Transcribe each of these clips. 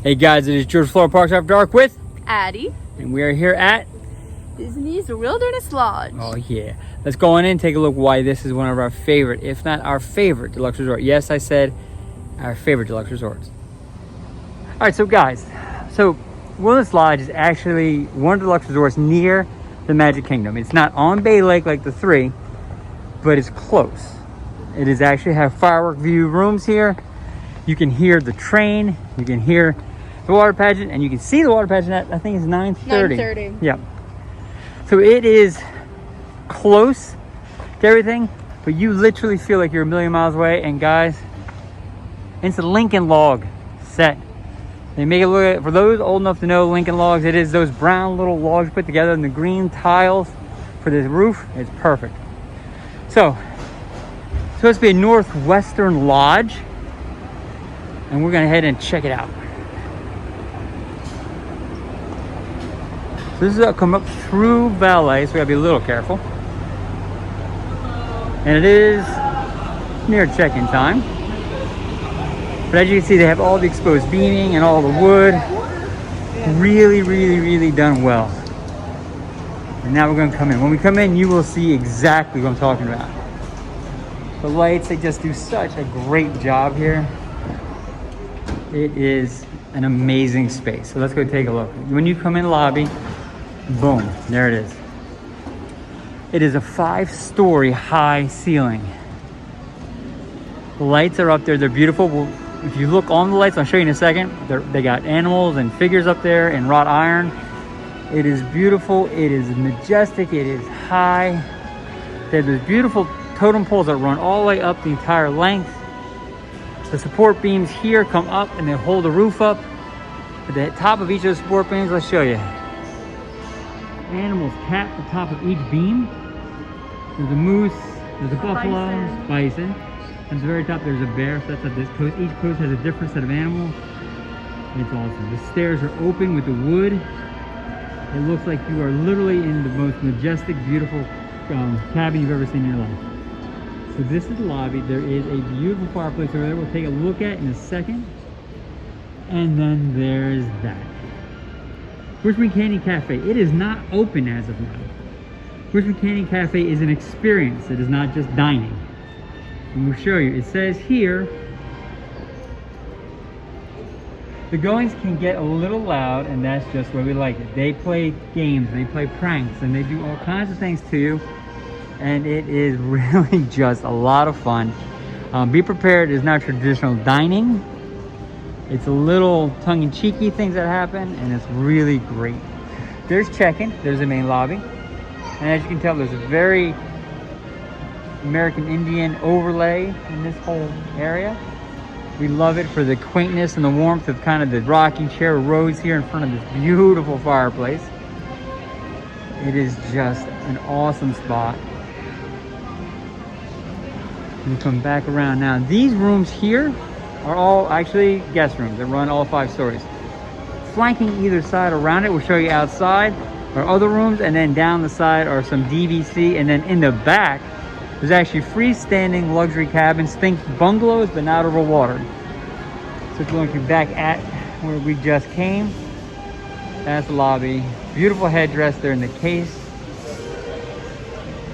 Hey guys, it is George Florida Parks After Dark with Addie. and we are here at Disney's Wilderness Lodge. oh yeah, let's go on in and take a look why this is one of our favorite, if not our favorite deluxe resort. Yes, I said our favorite deluxe resorts. All right, so guys, Wilderness Lodge is actually one of the deluxe resorts near the Magic Kingdom. It's not on Bay Lake like the three, but it's close. It is actually have firework view rooms here. You can hear the train, you can hear the water pageant, and you can see the water pageant at, I think it's 9:30. 9:30. Yeah. So it is close to everything, but you literally feel like you're a million miles away. And guys, it's a Lincoln log set. They make it look, for those old enough to know Lincoln logs, it is those brown little logs put together and the green tiles for this roof. It's perfect. So, it's supposed to be a northwestern lodge, and we're gonna head and check it out. So this is come up through valet, so we gotta be a little careful. And it is near check-in time. But as you can see, they have all the exposed beaming and all the wood. Really done well. And now we're gonna come in. When we come in, you will see exactly what I'm talking about. The lights, they just do such a great job here. It is an amazing space. So let's go take a look. When you come in the lobby, boom, there it is. It is a 5-story high ceiling. The lights are up there, they're beautiful. Well, if you look on the lights, I'll show you in a second. They got animals and figures up there in wrought iron. It is beautiful, it is majestic, it is high. They have those beautiful totem poles that run all the way up the entire length. The support beams here come up and they hold the roof up. At the top of each of those support beams, let's show you. Animals tap the top of each beam. There's a moose, there's a buffalo, bison. And at the very top there's a bear, so that's at this post. Each post has a different set of animals. It's awesome. The stairs are open with the wood. It looks like you are literally in the most majestic, beautiful cabin you've ever seen in your life. So this is the lobby. There is a beautiful fireplace over there we'll take a look at in a second. And then there's that. Richmond Canyon Cafe. It is not open as of now. Richmond Canyon Cafe is an experience. It is not just dining. And we'll show you. It says here, the goings can get a little loud, and that's just where we like it. They play games, they play pranks, and they do all kinds of things to you. And it is really just a lot of fun. Be prepared, it's not traditional dining. It's a little tongue-in-cheeky things that happen, and it's really great. There's check-in, there's the main lobby. And as you can tell, there's a very American Indian overlay in this whole area. We love it for the quaintness and the warmth of kind of the rocking chair rows here in front of this beautiful fireplace. It is just an awesome spot. We come back around now. These rooms here are all actually guest rooms that run all 5 stories. Flanking either side around it, we'll show you outside, are other rooms, and then down the side are some DVC, and then in the back, there's actually freestanding luxury cabins. Think bungalows, but not over water. So if you're looking back at where we just came, that's the lobby. Beautiful headdress there in the case.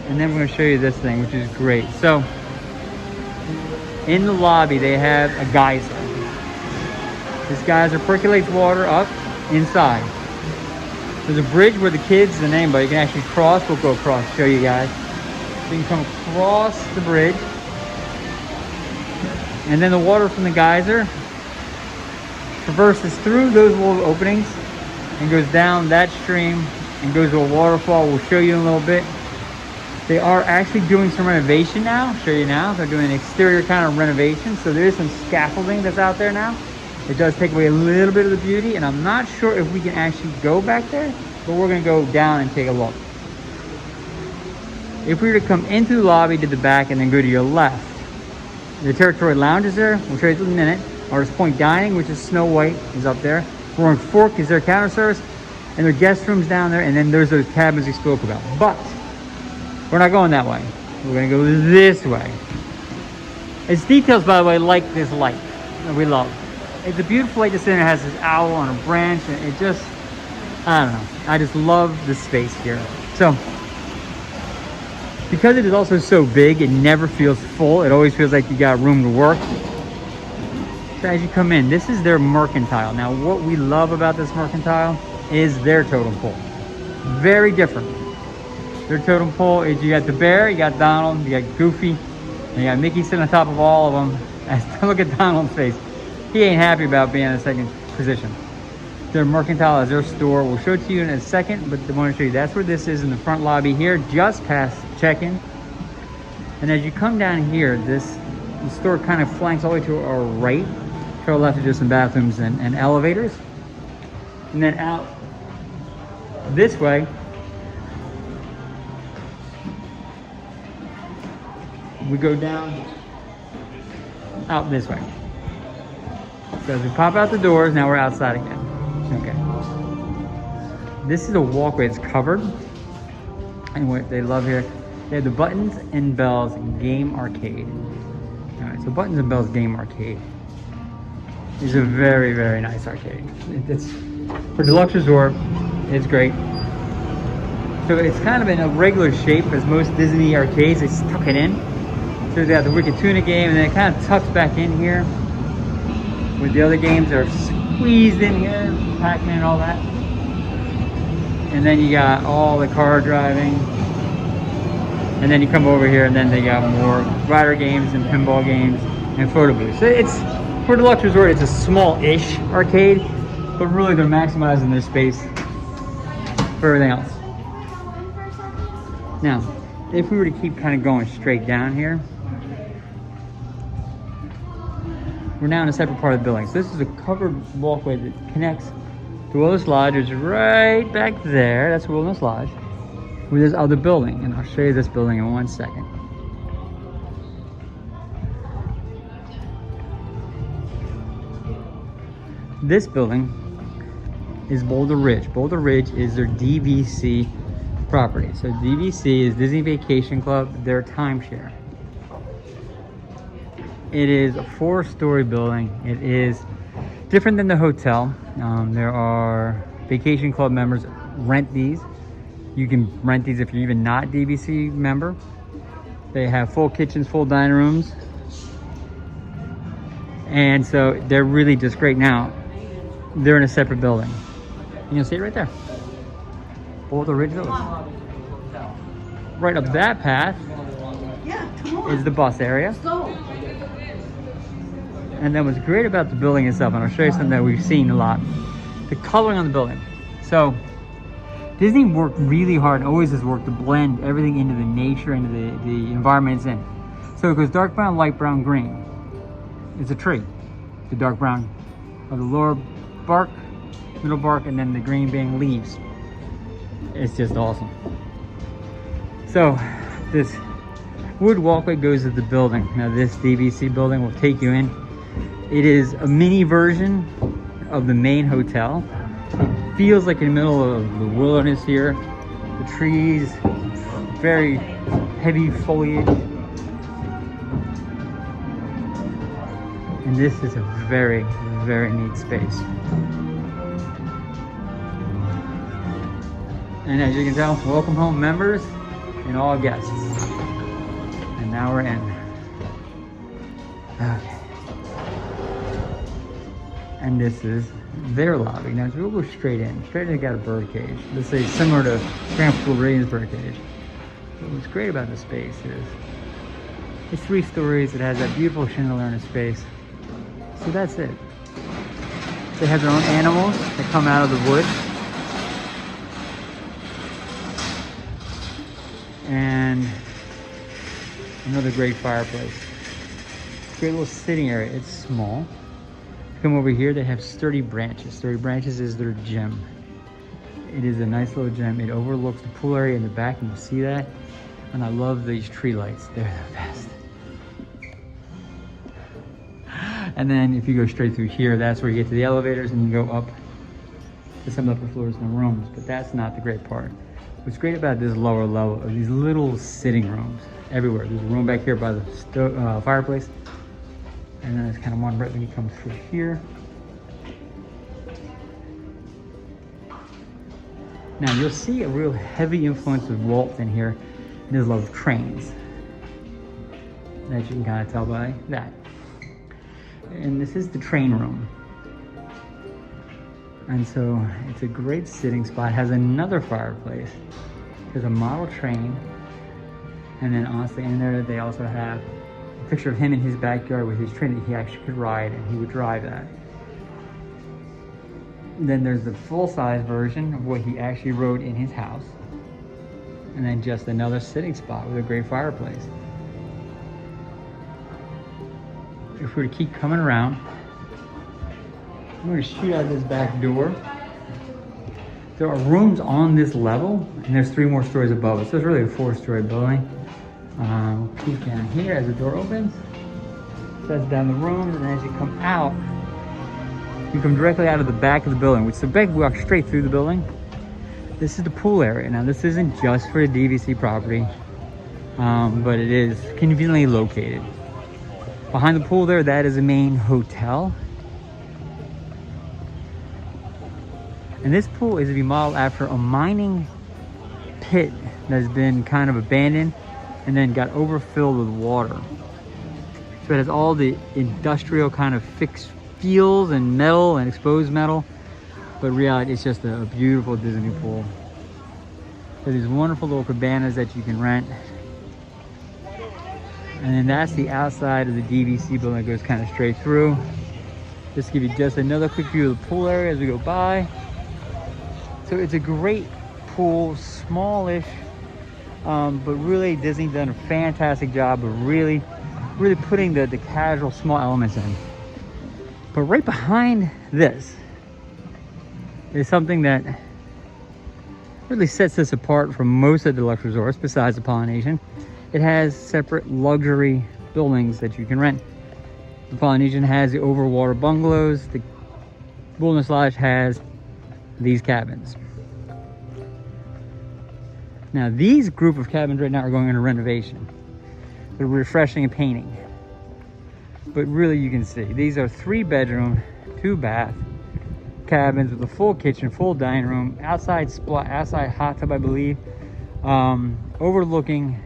And then we're gonna show you this thing, which is great. So, in the lobby, they have a geyser. This geyser percolates water up inside. There's a bridge where the kids and anybody can actually cross. We'll go across, show you guys. So you can come across the bridge. And then the water from the geyser traverses through those little openings and goes down that stream and goes to a waterfall. We'll show you in a little bit. They are actually doing some renovation now. I'll show you now. They're doing an exterior kind of renovation. So there is some scaffolding that's out there now. It does take away a little bit of the beauty, and I'm not sure if we can actually go back there, but we're gonna go down and take a look. If we were to come into the lobby to the back and then go to your left, the Territory Lounge is there. We'll show you in a minute. Artist Point Dining, which is Snow White, is up there. Roaring Fork is their counter service, and their guest rooms down there, and then there's those cabins we spoke about. But we're not going that way. We're gonna go this way. It's details, by the way, like this light that we love. It's a beautiful lake to sit in. It has this owl on a branch, and it just, I don't know. I just love the space here. So, because it is also so big, it never feels full. It always feels like you got room to work. So as you come in, this is their mercantile. Now, what we love about this mercantile is their totem pole. Very different. Their totem pole is, you got the bear, you got Donald, you got Goofy, and you got Mickey sitting on top of all of them. And look at Donald's face. He ain't happy about being in the second position. Their mercantile is their store. We'll show it to you in a second, but I want to show you that's where this is in the front lobby here, just past check-in. And as you come down here, the store kind of flanks all the way to our right. To our left are just some bathrooms and elevators. And then out this way, we go down out this way. So as we pop out the doors, now we're outside again. Okay. This is a walkway that's covered. And what they love here, they have the Buttons and Bells Game Arcade. All right, so Buttons and Bells Game Arcade is a very, very nice arcade. It's for Deluxe Resort. It's great. So it's kind of in a regular shape as most Disney arcades. They tuck it in. So they have the Wicked Tuna game, and then it kind of tucks back in here. With the other games, they're squeezed in here, Pac-Man and all that. And then you got all the car driving. And then you come over here, and then they got more rider games and pinball games and photo booths. So it's, for Deluxe Resort, it's a small-ish arcade, but really they're maximizing their space for everything else. Now, if we were to keep kind of going straight down here, we're now in a separate part of the building. So this is a covered walkway that connects to Wilderness Lodge, which is right back there. That's Wilderness Lodge, with this other building. And I'll show you this building in 1 second. This building is Boulder Ridge. Boulder Ridge is their DVC property. So DVC is Disney Vacation Club, their timeshare. It is a 4-story building. It is different than the hotel. There are Vacation Club members rent these. You can rent these if you're even not DVC member. They have full kitchens, full dining rooms. And so they're really just great. Now, they're in a separate building. You can see it right there. Boulder Ridge Village. Right up that path is the bus area. And then what's great about the building itself, and I'll show you something that we've seen a lot, the coloring on the building. So Disney worked really hard, and always has worked to blend everything into the nature, into the environment it's in. So it goes dark brown, light brown, green. It's a tree. The dark brown of the lower bark, middle bark, and then the green being leaves. It's just awesome. So this wood walkway goes to the building. Now this DVC building will take you in. It is a mini version of the main hotel. It feels like in the middle of the wilderness here. The trees, very heavy foliage. And this is a very, very neat space. And as you can tell, welcome home members and all guests. And now we're in. Okay. And this is their lobby. Now, we'll go straight in. Straight in, they got a bird cage. This is similar to Grandpa Floridian's bird cage. But what's great about this space is it's 3 stories. It has that beautiful chandelier in the space. So that's it. They have their own animals that come out of the wood. And another great fireplace. Great little sitting area. It's small. Come over here, they have sturdy branches. Sturdy branches is their gym. It is a nice little gym. It overlooks the pool area in the back, and you see that. And I love these tree lights. They're the best. And then if you go straight through here, that's where you get to the elevators and you go up to some upper floors and rooms. But that's not the great part. What's great about this lower level are these little sitting rooms everywhere. There's a room back here by the fireplace. And then there's kind of one right when you come through here. Now you'll see a real heavy influence of Walt in here and his love of trains. That you can kind of tell by that. And this is the train room. And so it's a great sitting spot. It has another fireplace. There's a model train. And then honestly in there they also have a picture of him in his backyard with his train that he actually could ride, and he would drive that. Then there's the full-size version of what he actually rode in his house. And then just another sitting spot with a great fireplace. If we were to keep coming around, I'm going to shoot out this back door. There are rooms on this level, and there's 3 more stories above it. So it's really a 4-story building. Peek down here as the door opens. That's down the rooms, and as you come out, you come directly out of the back of the building, which is a big walk straight through the building. This is the pool area. Now this isn't just for the DVC property, but it is conveniently located. Behind the pool there, that is the main hotel. And this pool is to be modeled after a mining pit that has been kind of abandoned and then got overfilled with water. So it has all the industrial kind of fixed feels and metal and exposed metal, but in reality it's just a beautiful Disney pool. So these wonderful little cabanas that you can rent. And then that's the outside of the DVC building that goes kind of straight through. Just to give you just another quick view of the pool area as we go by. So it's a great pool, smallish, but really Disney's done a fantastic job of really putting the casual small elements in. But right behind this is something that really sets this apart from most of the Deluxe resorts besides the Polynesian. It has separate luxury buildings that you can rent. The Polynesian has the overwater bungalows. The Wilderness Lodge has these cabins. Now these group of cabins right now are going into renovation. They're refreshing and painting. But really you can see these are 3-bedroom, 2-bath cabins with a full kitchen, full dining room, outside hot tub I believe, overlooking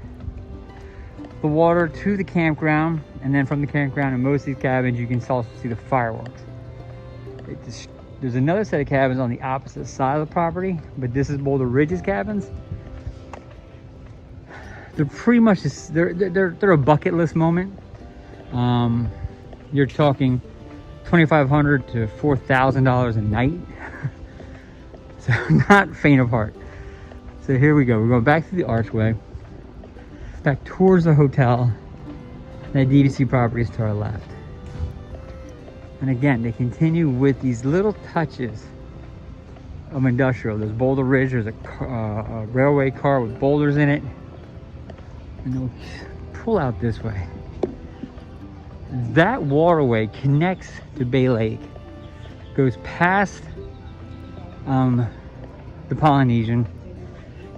the water to the campground, and then from the campground in most of these cabins you can also see the fireworks. There's another set of cabins on the opposite side of the property, but this is Boulder Ridge's cabins. They're pretty much they're a bucket list moment. You're talking $2,500 to $4,000 a night. So not faint of heart. So here we go. We're going back through the archway, back towards the hotel. That DVC property is to our left. And again, they continue with these little touches of industrial. There's Boulder Ridge. There's a railway car with boulders in it. And they'll pull out this way. That waterway connects to Bay Lake, goes past the Polynesian,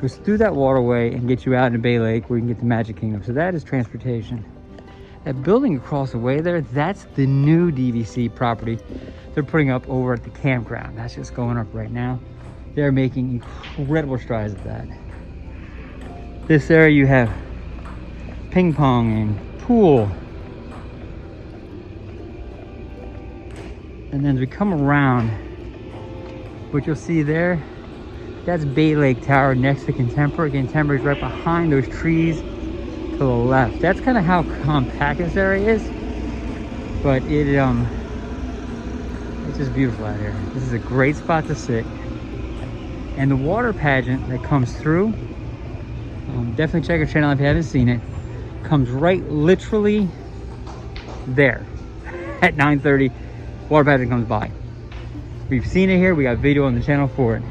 goes through that waterway and gets you out into Bay Lake where you can get to Magic Kingdom. So that is transportation. That building across the way there, that's the new DVC property they're putting up over at the campground. That's just going up right now. They're making incredible strides at that. This area you have ping pong and pool. And then as we come around, what you'll see there, that's Bay Lake Tower next to Contemporary. Contemporary is right behind those trees to the left. That's kind of how compact this area is, but it's just beautiful out here. This is a great spot to sit. And the water pageant that comes through, definitely check our channel if you haven't seen it, comes right literally there at 9:30. Water pageant comes by. We've seen it here. We got video on the channel for it.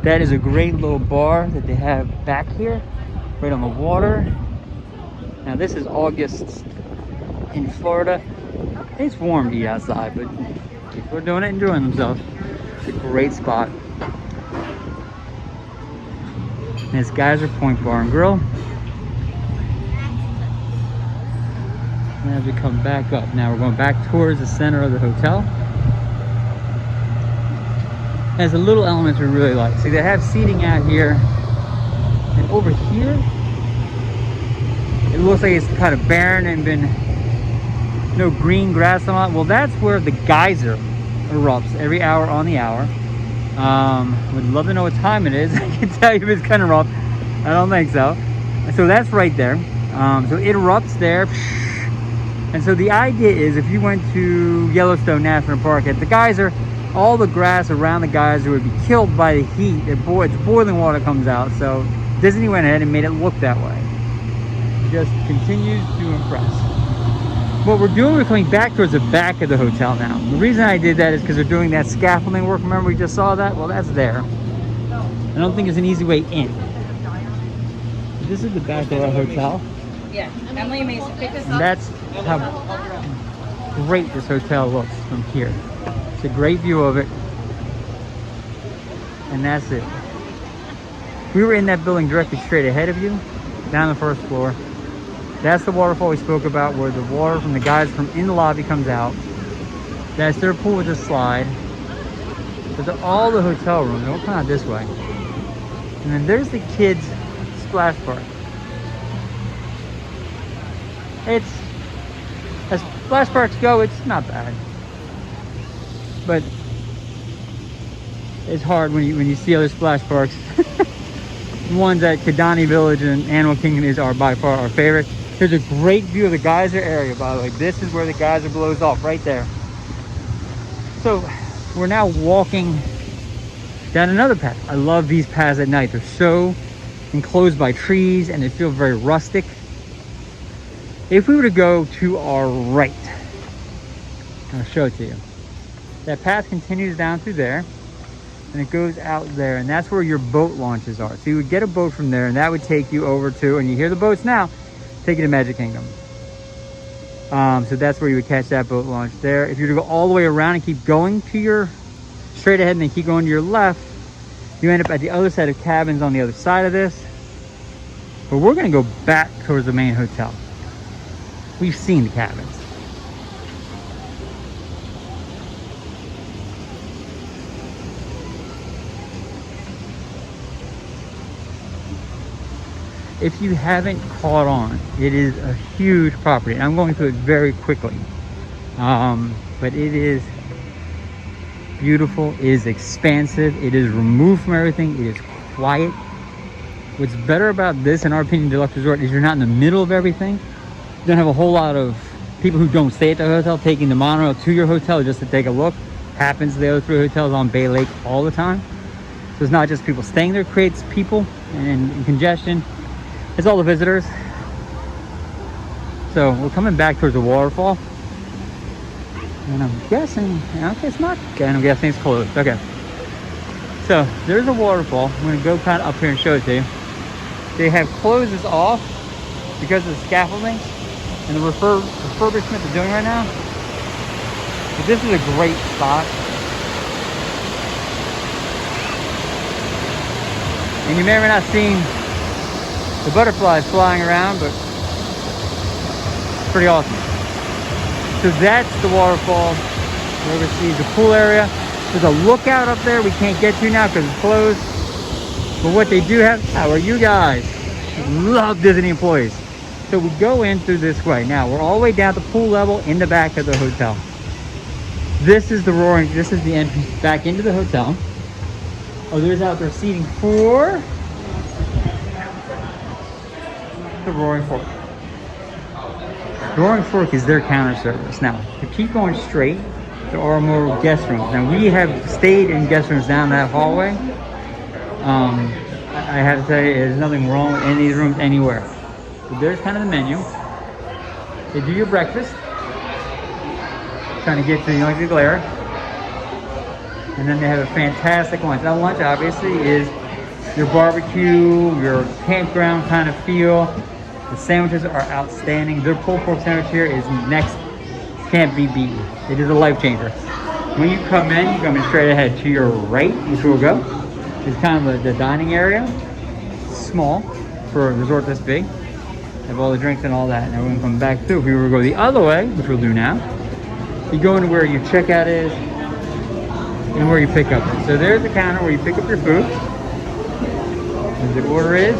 That is a great little bar that they have back here, right on the water. Now this is August in Florida. It's warm to eat outside, but people are doing it, enjoying themselves. It's a great spot. And it's Geyser Point Bar and Grill. And as we come back up, now we're going back towards the center of the hotel. has a little elements we really like. See, they have seating out here, and over here, it looks like it's kind of barren and been no green grass on it. Well, that's where the geyser erupts every hour on the hour. Would love to know what time it is. I can tell you if it's kind of rough. I don't think so. So that's right there. So it erupts there. And so the idea is if you went to Yellowstone National Park at the geyser, all the grass around the geyser would be killed by the heat. It's boiling water comes out. So Disney went ahead and made it look that way. It just continues to impress. What we're doing, we're coming back towards the back of the hotel now. The reason I did that is because they're doing that scaffolding work. Remember we just saw that? Well, that's there. I don't think there's an easy way in. This is the back of our hotel. Yeah, Emily Mason. And that's how great this hotel looks from here. It's a great view of it. And that's it. We were in that building directly straight ahead of you, down the first floor. That's the waterfall we spoke about, where the water from the guys from in the lobby comes out. That's their pool with a slide. Those are all the hotel rooms. They'll come out this way. And then there's the kids' splash park. It's, as splash parks go, it's not bad. But it's hard when you see other splash parks. The ones at Kidani Village and Animal Kingdom are by far our favorite. There's a great view of the geyser area, by the way. This is where the geyser blows off, right there. So we're now walking down another path. I love these paths at night. They're so enclosed by trees and they feel very rustic. If we were to go to our right, I'll show it to you. That path continues down through there and it goes out there, and that's where your boat launches are. So you would get a boat from there and that would take you over to, and you hear the boats now, take you to Magic Kingdom. So that's where you would catch that boat launch there. If you were to go all the way around and keep going to your straight ahead and then keep going to your left, you end up at the other side of cabins on the other side of this. But we're gonna go back towards the main hotel. We've seen the cabins. If you haven't caught on, it is a huge property. I'm going through it very quickly. But it is beautiful, it is expansive, it is removed from everything, it is quiet. What's better about this, in our opinion, Deluxe Resort, is you're not in the middle of everything. You don't have a whole lot of people who don't stay at the hotel taking the monorail to your hotel just to take a look. Happens to the other three hotels on Bay Lake all the time. So it's not just people staying there, it creates people and congestion. It's all the visitors. So we're coming back towards the waterfall. And I'm guessing, okay, it's not, okay, I'm guessing it's closed. Okay. So there's a waterfall. I'm gonna go kind of up here and show it to you. They have closed this off because of the scaffolding and the refurbishment they're doing right now. But this is a great spot. And you may or may not have seen the butterflies flying around, but it's pretty awesome. So that's the waterfall. You over see the pool area. There's a lookout up there we can't get to now because it's closed. But what they do have, how are you guys? Love Disney employees. So we go in through this way. Now we're all the way down to pool level in the back of the hotel. This is the roaring, this is the entrance back into the hotel. Oh, there's outdoor seating for the Roaring Fork. The Roaring Fork is their counter service. Now, to keep going straight, there are more guest rooms. Now, we have stayed in guest rooms down that hallway. I have to tell you, there's nothing wrong with any of these rooms anywhere. But there's kind of the menu. They do your breakfast. Trying to get to, you know, like the glare. And then they have a fantastic lunch. Now, lunch obviously is your barbecue, your campground kind of feel. The sandwiches are outstanding. Their pulled pork sandwich here is next, can't be beaten. It is a life changer. When you come in straight ahead. To your right, which we'll go, is kind of the dining area. Small for a resort this big. Have all the drinks and all that. Now we're gonna come back through. If we were to go the other way, which we'll do now, you go into where your checkout is. and where you pick up it. So there's the counter where you pick up your food. As the order is.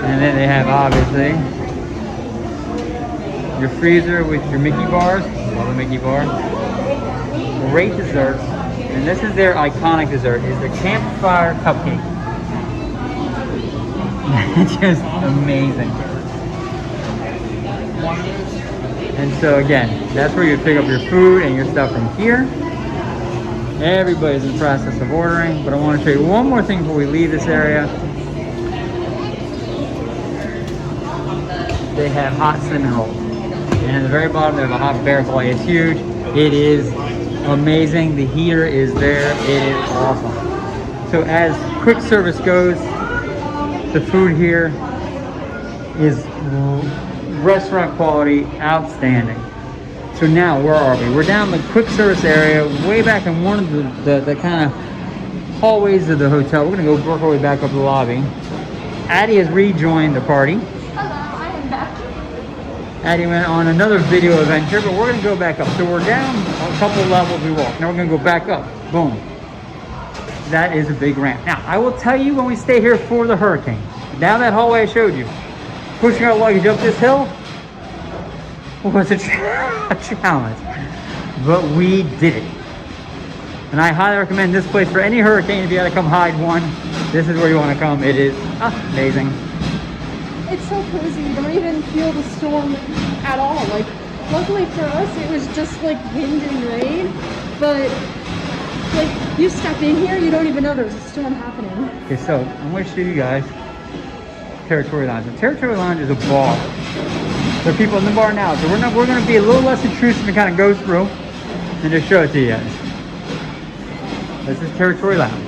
And then they have, obviously, your freezer with your Mickey bars. Love a Mickey bar. Great desserts. And this is their iconic dessert, is the campfire cupcake. Just amazing. And so again, that's where you pick up your food and your stuff from here. Everybody's in the process of ordering, but I want to show you one more thing before we leave this area. They have hot cinnamon rolls. And at the very bottom, they have a hot bear clay. It's huge. It is amazing. The heater is there. It is awesome. So as quick service goes, the food here is restaurant quality, outstanding. So now, where are we? We're down the quick service area, way back in one of the kind of hallways of the hotel. We're gonna go work our way back up the lobby. Addie has rejoined the party. Hello, I am back. Addie went on another video adventure, but we're gonna go back up. So we're down a couple levels we walk. Now we're gonna go back up. Boom. That is a big ramp. Now, I will tell you when we stay here for the hurricane. Down that hallway I showed you, pushing our luggage up this hill was a challenge, but we did it. And I highly recommend this place for any hurricane. If you had to come hide one, this is where you want to come. It is amazing. It's so cozy. You don't even feel the storm at all. Like, luckily for us, it was just like wind and rain, but like you step in here, you don't even know there's a storm happening. Okay, so I'm going to show you guys Territory Lounge. The Territory Lounge is a bar. There are people in the bar now, so we're going to be a little less intrusive and kind of go through and just show it to you guys. This is Territory Lounge.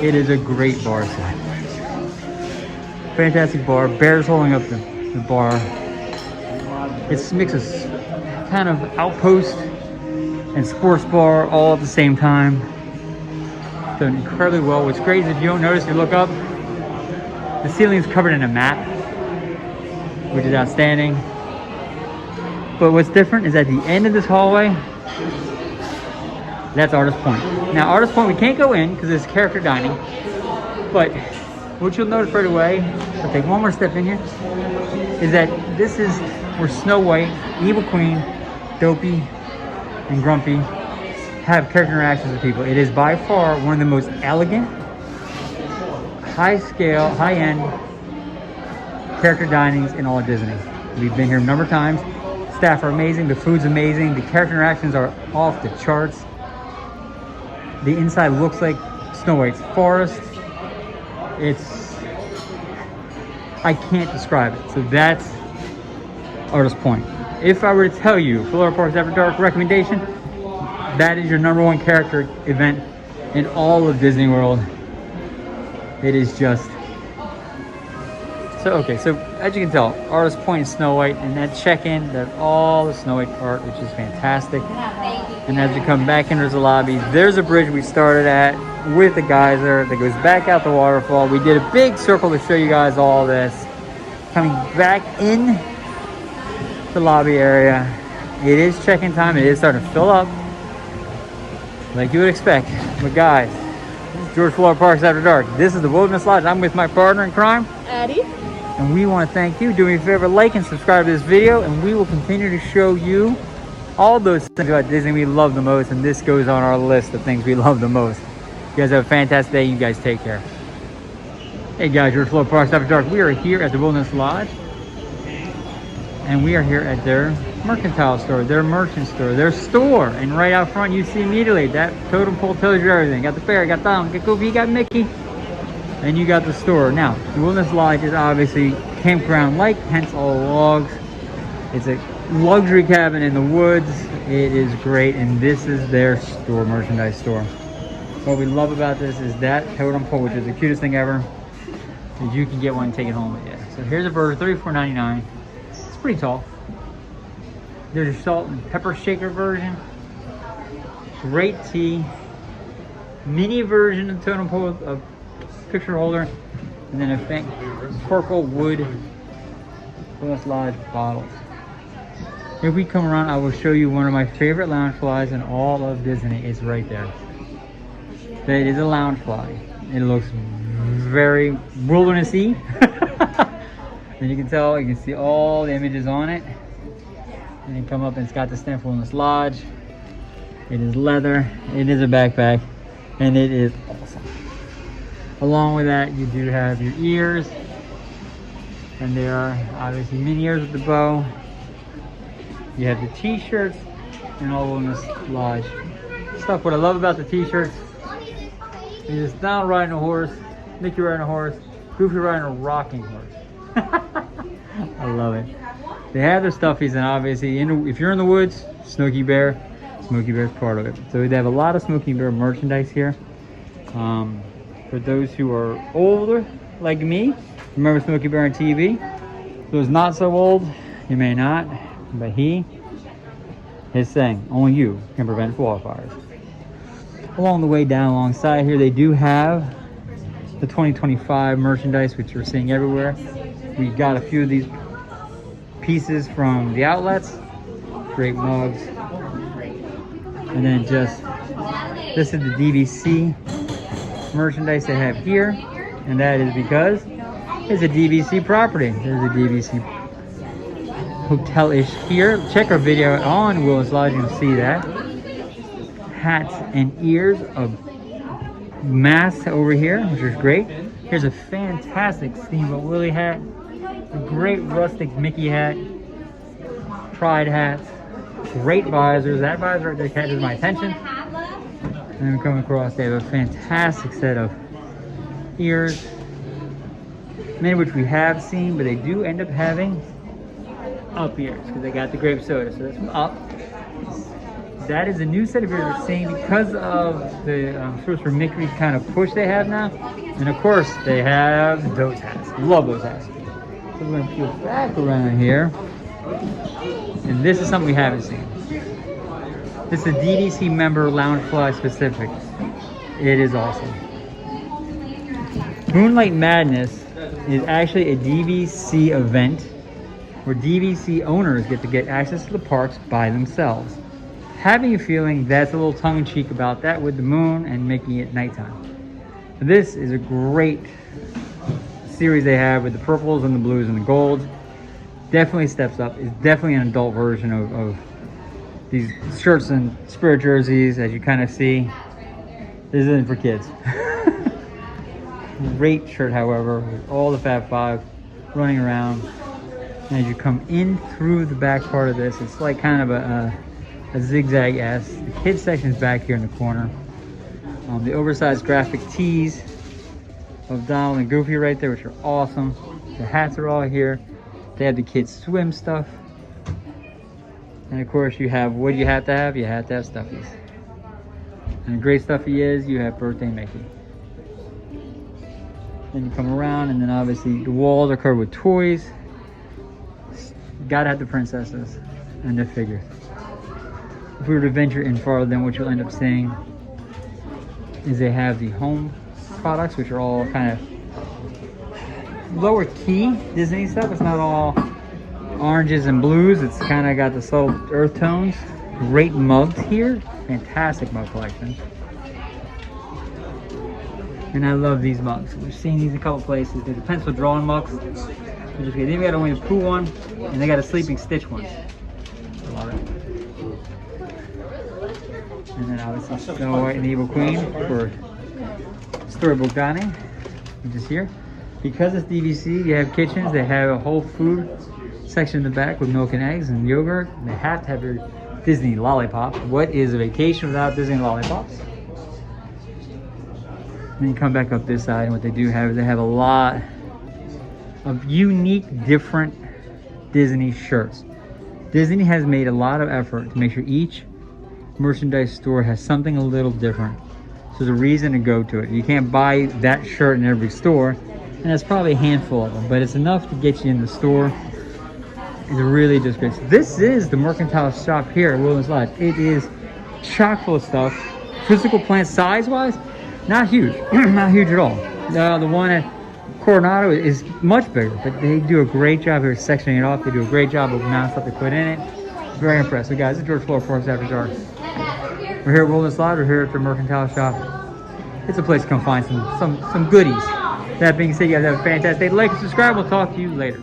It is a great bar set. Fantastic bar. Bears holding up the bar. It's a mix of kind of outpost and sports bar all at the same time. Done incredibly well. What's great is if you don't notice, you look up, the ceiling is covered in a mat, which is outstanding. But what's different is at the end of this hallway, that's Artist Point. Now, Artist Point, we can't go in because it's character dining. But what you'll notice right away, I'll take one more step in here, is that this is where Snow White, Evil Queen, Dopey, and Grumpy have character interactions with people. It is by far one of the most elegant, high-scale, high-end character dinings in all of Disney. We've been here a number of times. Staff are amazing. The food's amazing. The character interactions are off the charts. The inside looks like Snow White's forest. I can't describe it. So that's Artist Point. If I were to tell you Florida Parks After Dark recommendation, that is your #1 character event in all of Disney World. It is just so okay. So as you can tell, Artist Point is Snow White, and that check-in, that's all the Snow White part, which is fantastic. And as you come back into the lobby, there's a bridge we started at with the geyser that goes back out the waterfall. We did a big circle to show you guys all this. Coming back in the lobby area, it is check-in time. It is starting to fill up, like you would expect. But guys, this is George Florida Parks After Dark. This is the Wilderness Lodge. I'm with my partner in crime, Addie. and we want to thank you. Do me a favor, like and subscribe to this video, and we will continue to show you all those things about Disney we love the most, and this goes on our list of things we love the most. You guys have a fantastic day. You guys take care. Hey guys, George Florida Parks After Dark. We are here at the Wilderness Lodge, and we are here at their mercantile store, their merchant store, their store. And right out front, you see immediately that totem pole tells you everything. Got the bear, got Donald, got Goofy, got Mickey, and you got the store. Now, the Wilderness Lodge is obviously campground-like, hence all the logs. It's a luxury cabin in the woods. It is great, and this is their store, merchandise store. What we love about this is that totem pole, which is the cutest thing ever, is you can get one and take it home with you. So here's a burger, $34.99. It's pretty tall. There's a salt and pepper shaker version. Great tea. Mini version of totem pole, a picture holder, and then a purple wood Wilderness Lodge bottles. If we come around, I will show you one of my favorite loungeflies in all of Disney. It's right there. That is a loungefly. It looks very wildernessy. And you can tell, you can see all the images on it. And you come up and it's got the stamp Wilderness Lodge. It is leather. It is a backpack. And it is awesome. Along with that, you do have your ears. And there are obviously mini ears with the bow. You have the t-shirts and all Wilderness Lodge stuff. What I love about the t-shirts is Donald riding a horse, Mickey riding a horse, Goofy riding a rocking horse. I love it. They have their stuffies, and obviously if you're in the woods, Smokey Bear is part of it. So they have a lot of Smokey Bear merchandise here. For those who are older like me, remember Smokey Bear on TV. Those not so old, you may not, but his saying, only you can prevent wildfires. Along the way down alongside here, they do have the 2025 merchandise, which you're seeing everywhere. We got a few of these pieces from the outlets. Great mugs. And then this is the DVC merchandise they have here. And that is because it's a DVC property. There's a DVC hotel-ish here. Check our video on Wilderness Lodge, you'll see that. Hats and ears of masks over here, which is great. Here's a fantastic Steamboat Willie hat. A great rustic Mickey hat. Pride hats. Great visors. That visor right there catches my attention. And then we come across, they have a fantastic set of ears. Many of which we have seen, but they do end up having up ears because they got the grape soda. So that's up. That is a new set of ears we're seeing because of the Source for Mickey kind of push they have now. And of course, they have those hats. Love those hats. So we're going to peel back around here. And this is something we haven't seen. This is a DDC member Loungefly specific. It is awesome. Moonlight Madness is actually a DVC event where DVC owners get access to the parks by themselves. Having a feeling that's a little tongue-in-cheek about that with the moon and making it nighttime. This is a great series they have with the purples and the blues and the golds. Definitely steps up. It's definitely an adult version of these shirts and spirit jerseys, as you kind of see. This isn't for kids. Great shirt, however, with all the Fab Five running around. And as you come in through the back part of this, it's like kind of a zigzag S. The kids section is back here in the corner. The oversized graphic tees of Donald and Goofy right there, which are awesome. The hats are all here. They have the kids swim stuff. And of course you have, what do you have to have? You have to have stuffies. And the great stuffy is, you have Birthday Mickey. Then you come around and then obviously the walls are covered with toys. Gotta have the princesses and the figures. If we were to venture in farther, then what you'll end up seeing is they have the home products, which are all kind of lower key Disney stuff. It's not all oranges and blues. It's kind of got the subtle earth tones. Great mugs here. Fantastic mug collection. And I love these mugs. We've seen these in a couple places. They're the pencil drawing mugs. Then we got a Winnie the Pooh one, and they got a Sleeping Stitch one. I love it. And then obviously Snow White and the Evil Queen for Storybook Dining, which is here. Because it's DVC, you have kitchens. They have a whole food section in the back with milk and eggs and yogurt. And they have to have your Disney lollipops. What is a vacation without Disney lollipops? Then you come back up this side, and what they do have is they have a lot of unique, different Disney shirts. Disney has made a lot of effort to make sure each merchandise store has something a little different. So there's a reason to go to it. You can't buy that shirt in every store, and that's probably a handful of them, but it's enough to get you in the store. It's really just great. So this is the mercantile shop here at Wilderness Lodge. It is chock full of stuff. Physical plant size-wise, not huge. Not huge at all. The one at Coronado is much bigger, but they do a great job here sectioning it off. They do a great job of the amount of stuff they put in it. Very impressed. So guys, it's George Floor, Forest After Dark. We're here at Wilderness Lodge. We're here at the Mercantile Shop. It's a place to come find some goodies. That being said, you guys have a fantastic day. Like and subscribe. We'll talk to you later.